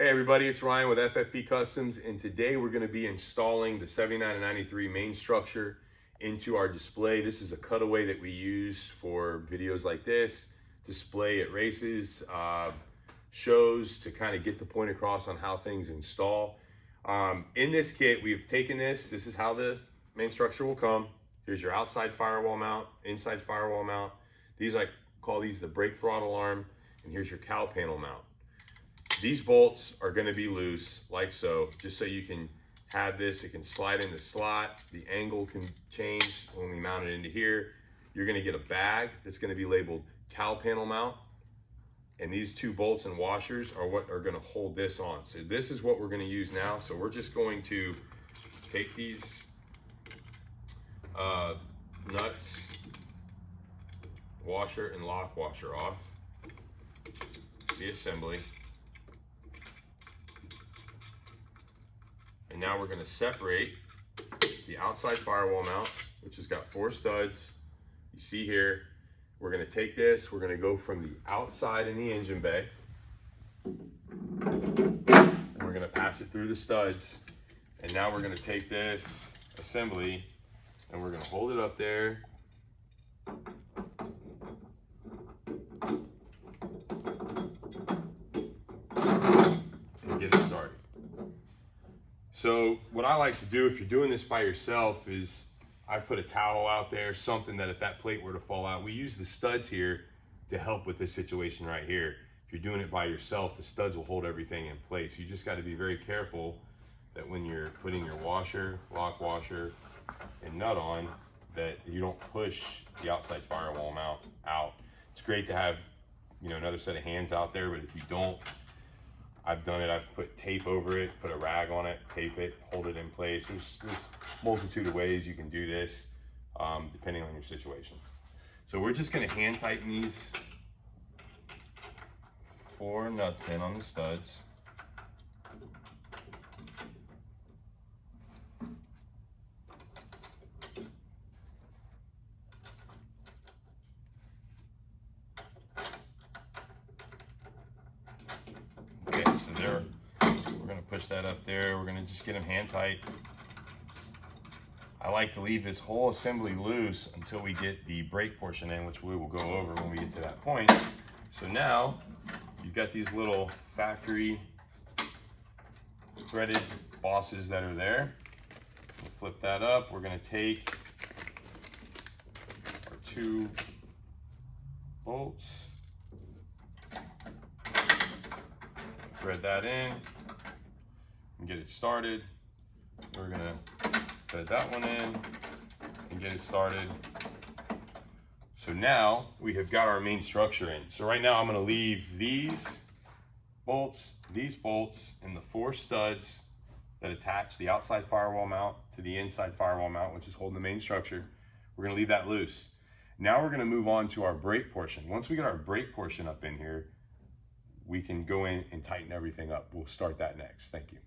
Hey everybody, it's Ryan with FFP Customs, and today we're going to be installing the 79 and 93 main structure into our display. This is a cutaway that we use for videos like this, display at races, shows, to kind of get the point across on how things install. In this kit, we've taken this is how the main structure will come. Here's your outside firewall mount, inside firewall mount. These, I call these the brake throttle arm, and here's your cowl panel mount. These bolts are going to be loose, like so, just so you can have this. It can slide in the slot. The angle can change when we mount it into here. You're going to get a bag that's going to be labeled cowl panel mount. And these two bolts and washers are what are going to hold this on. So this is what we're going to use now. So we're just going to take these nuts, washer and lock washer off, the assembly. And now we're going to separate the outside firewall mount, which has got 4 studs. You see here, we're going to take this, we're going to go from the outside in the engine bay, and we're going to pass it through the studs. And now we're going to take this assembly and we're going to hold it up there. And get it started. So what I like to do if you're doing this by yourself is I put a towel out there, something that if that plate were to fall out, we use the studs here to help with this situation right here. If you're doing it by yourself, the studs will hold everything in place. You just got to be very careful that when you're putting your washer, lock washer, and nut on, that you don't push the outside firewall mount out. It's great to have, another set of hands out there, but if you don't, I've done it. I've put tape over it, put a rag on it, tape it, hold it in place. There's a multitude of ways you can do this, depending on your situation. So we're just going to hand tighten these 4 nuts in on the studs. Okay, so there, we're going to push that up there. We're going to just get them hand tight. I like to leave this whole assembly loose until we get the brake portion in, which we will go over when we get to that point. So now you've got these little factory threaded bosses that are there. We'll flip that up. We're going to take our 2 bolts, thread that in and get it started. We're going to thread that one in and get it started. So now we have got our main structure in. So right now I'm going to leave these bolts, and the 4 studs that attach the outside firewall mount to the inside firewall mount, which is holding the main structure. We're going to leave that loose. Now we're going to move on to our brake portion. Once we get our brake portion up in here, we can go in and tighten everything up. We'll start that next. Thank you.